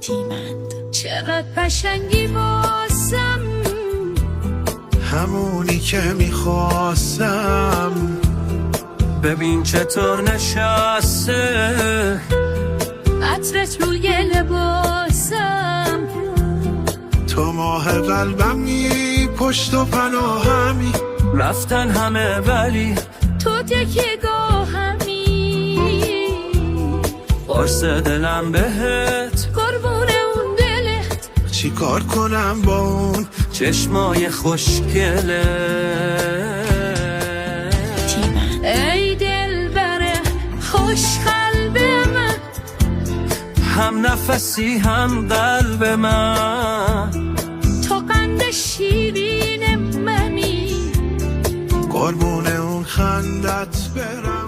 تیمند چقدر قشنگی واسم، همونی که میخواستم. ببین چطور نشسته عطرت روی لباسم، تو ماه قلبمی، پشت و پناهمی. رفتن همه ولی تو تکیه‌گاهمی. قرص دلم بهت، قربون اون دلت، چی کار کنم با اون چشمای خوشگله. ای دلبر خوش قلب من، هم نفسی هم قلب من، تو قند شیرین منی. قربون اون خندت برم.